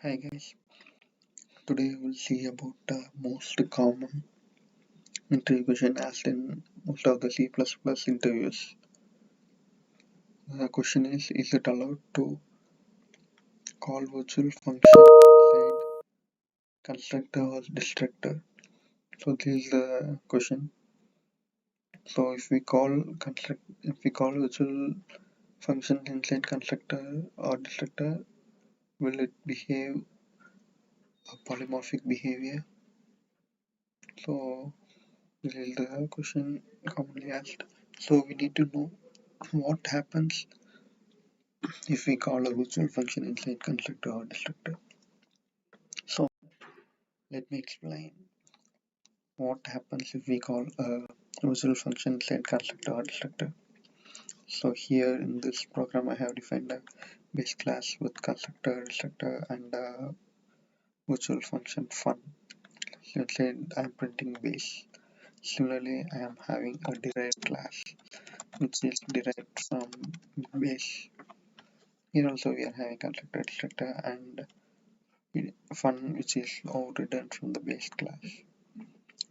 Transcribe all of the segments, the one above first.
Hi guys, today we'll see about the most common interview question asked in most of the C++ interviews. The question is it allowed to call virtual function inside constructor or destructor? So this is the question. So if we call virtual function inside constructor or destructor, will it behave a polymorphic behavior? So this is the question commonly asked. So we need to know what happens if we call a virtual function inside constructor or destructor. So let me explain what happens if we call a virtual function inside constructor or destructor. So here in this program I have defined a base class with constructor, destructor and a virtual function fun. Let's say I am printing base. Similarly I am having a derived class which is derived from base. Here also we are having constructor, destructor and fun which is overridden from the base class,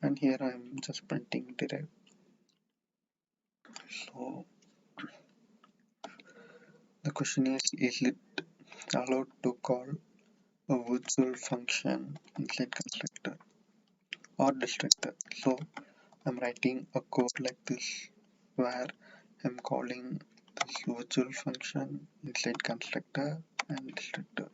and here I am just printing derived. So the question is it allowed to call a virtual function inside constructor or destructor? So I'm writing a code like this where I'm calling this virtual function inside constructor and destructor.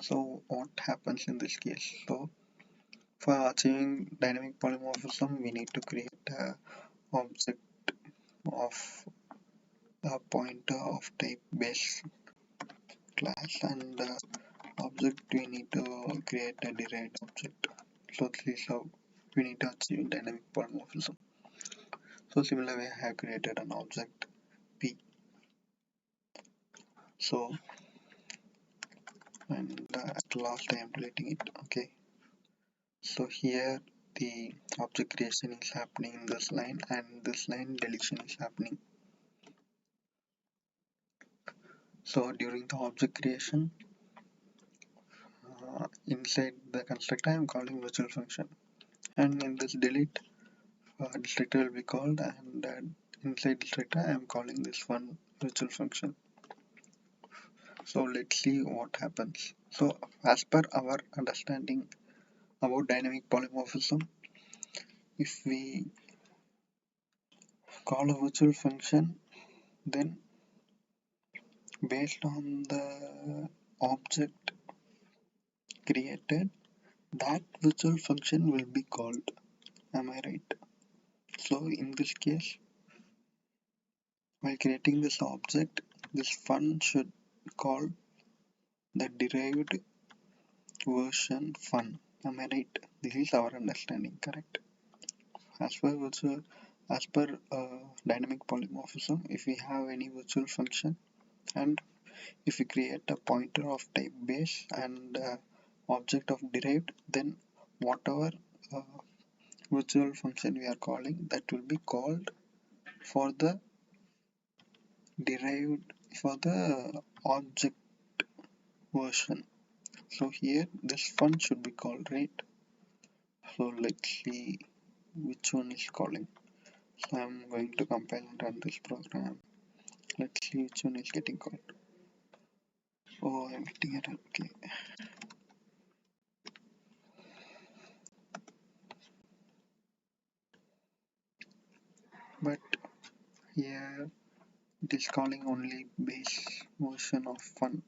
So what happens in this case? So for achieving dynamic polymorphism we need to create a object of a pointer of type base class, and object we need to create a derived object. So this is how we need to achieve dynamic polymorphism. So similarly I have created an object p. So and at last I am deleting it. Okay, so here the object creation is happening in this line and this line deletion is happening. So during the object creation, inside the constructor I am calling virtual function, and in this delete destructor will be called, and inside destructor I am calling this one virtual function. So let's see what happens. So as per our understanding about dynamic polymorphism, if we call a virtual function, then based on the object created, that virtual function will be called. Am I right? So in this case, while creating this object, this fun should call the derived version fun. Am I right? This is our understanding, correct? As per virtual, as per dynamic polymorphism, if we have any virtual function and if we create a pointer of type base and object of derived, then whatever uh, virtual function we are calling, that will be called for the derived, for the object version. So here this fun should be called, right? So let's see which one is calling. So I'm going to compile and run this program. Let's see which one is getting called. Oh, I'm getting it. Okay. But here it is calling only base version of fun.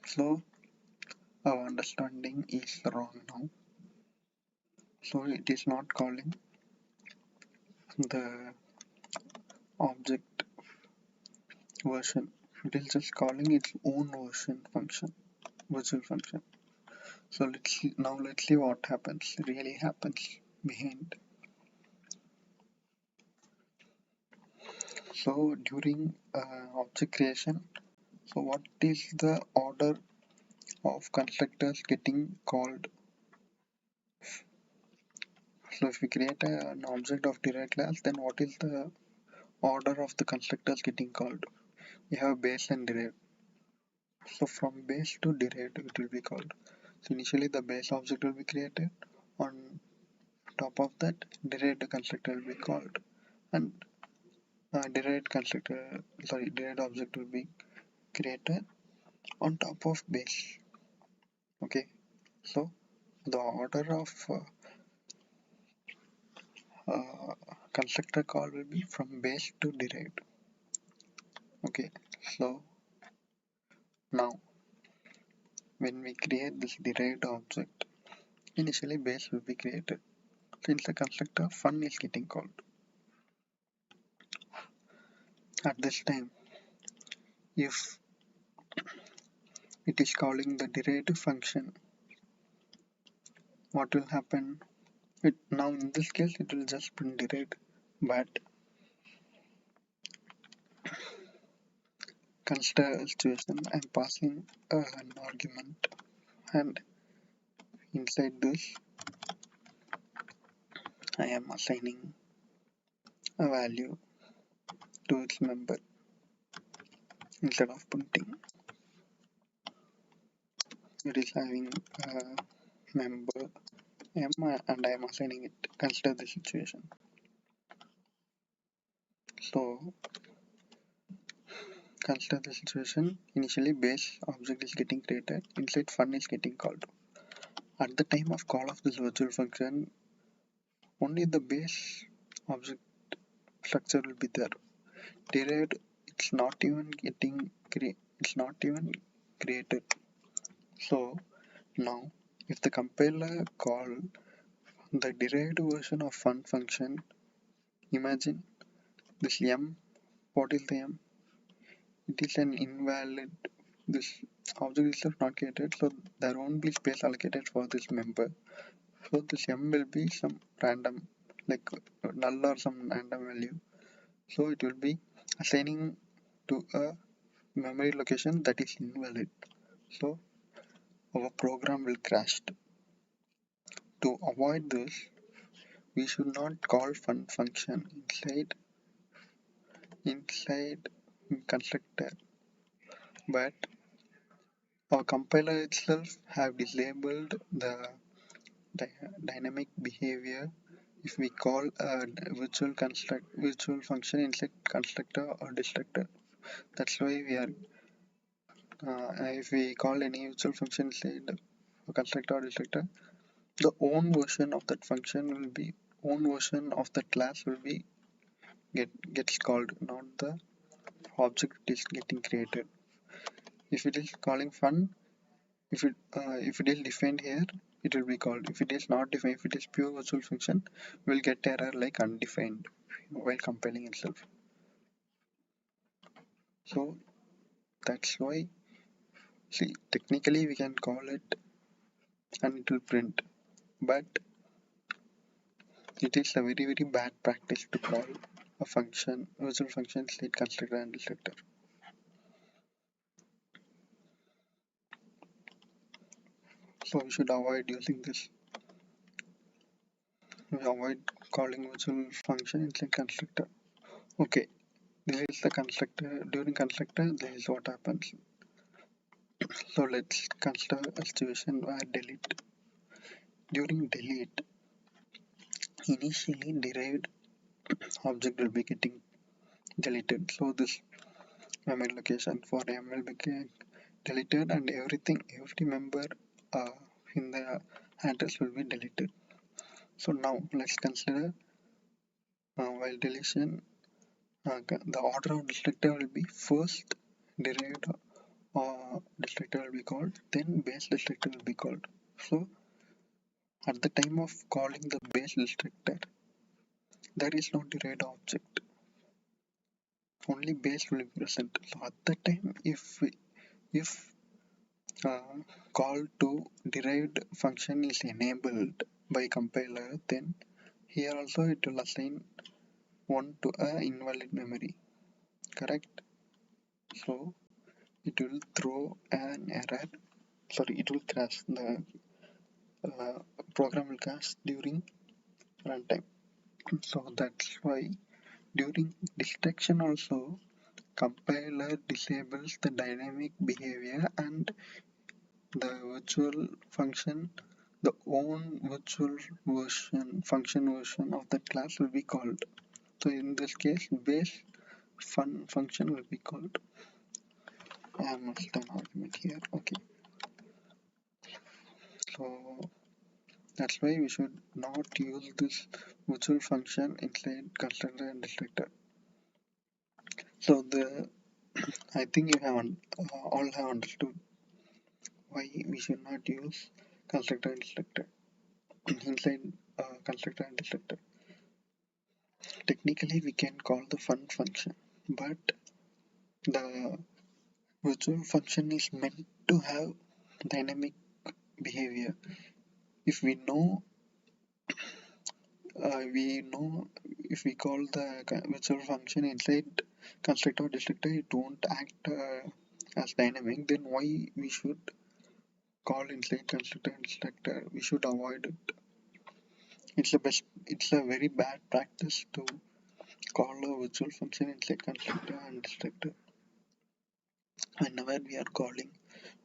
So our understanding is wrong now. So it is not calling the object version. It is just calling its own version function, virtual function. So let's see what happens, really happens behind. So during object creation, so what is the order of constructors getting called? So if we create an object of derived class, then what is the order of the constructors getting called? We have base and derived. So from base to derived it will be called. So initially the base object will be created. On top of that, derived constructor will be called, and derived object will be created on top of base. Okay, so the order of constructor call will be from base to derived. Okay, so now when we create this derived object, initially base will be created. Since the constructor fun is getting called. At this time, if it is calling the derived function, what will happen? Now in this case it will just print derived, but consider a situation I'm passing an argument, and inside this I am assigning a value to its member. Instead of printing, it is having a member m and I am assigning it. Consider the situation. So consider the situation. Initially base object is getting created, inside fun is getting called. At the time of call of this virtual function, only the base object structure will be there. Derived, it's not even created. So now if the compiler call the derived version of fun function, imagine this m. What is the m? It is an invalid. This object itself not created, so there won't be space allocated for this member. So this m will be some random, like null or some random value. So it will be assigning to a memory location that is invalid. So our program will crash. To avoid this, we should not call fun function inside constructor, but our compiler itself have disabled the dynamic behavior if we call a virtual function inside constructor or destructor. That's why we are if we call any virtual function inside a constructor or destructor, the own version of that function will be own version of the class will be gets called, not the object is getting created. If it is calling fun, if it is defined here, it will be called. If it is not defined, if it is pure virtual function, we'll get error like undefined while compiling itself. So that's why, see, technically we can call it and it will print, but it is a very bad practice to call a function virtual function like constructor and destructor. So we should avoid using this. We avoid calling virtual function inside constructor. Okay, this is the constructor. During constructor, this is what happens. So let's consider a situation where delete. During delete, initially derived object will be getting deleted. So this memory location for m will be deleted, and every member uh, in the address will be deleted. So now let's consider while deletion, the order of destructor will be first derived destructor will be called, then base destructor will be called. So at the time of calling the base destructor, there is no derived object, only base will be present. So at the time, if call to derived function is enabled by compiler, then here also it will assign one to a invalid memory, correct? So it will throw an error, sorry, it will crash, the uh, program will crash during runtime. So that's why during destruction also Compiler disables the dynamic behavior and the virtual function, the own virtual function version of that class will be called. So in this case, base fun function will be called. I must an argument here. Okay. So that's why we should not use this virtual function inside constructor and destructor. So I think you have all have understood why we should not use constructor and destructor inside constructor and destructor. Technically, we can call the fun function, but the virtual function is meant to have dynamic behavior. If we know if we call the virtual function inside constructor or destructor, it won't act as dynamic. Then why we should call inside constructor and destructor? We should avoid it. It's a very bad practice to call a virtual function inside constructor and destructor. Whenever we are calling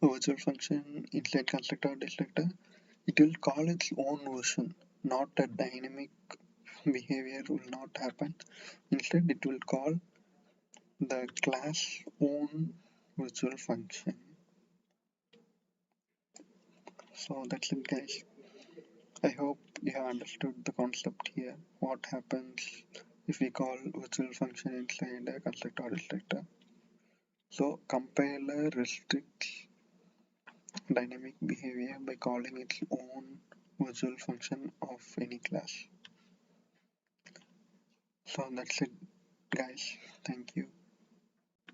a virtual function inside constructor or destructor, it will call its own version, not a dynamic behavior will not happen. Instead, it will call the class own virtual function. So that's it, guys. I hope you have understood the concept here. What happens if we call virtual function inside a constructor or destructor? So compiler restricts dynamic behavior by calling its own virtual function of any class. So that's it, guys. Thank you.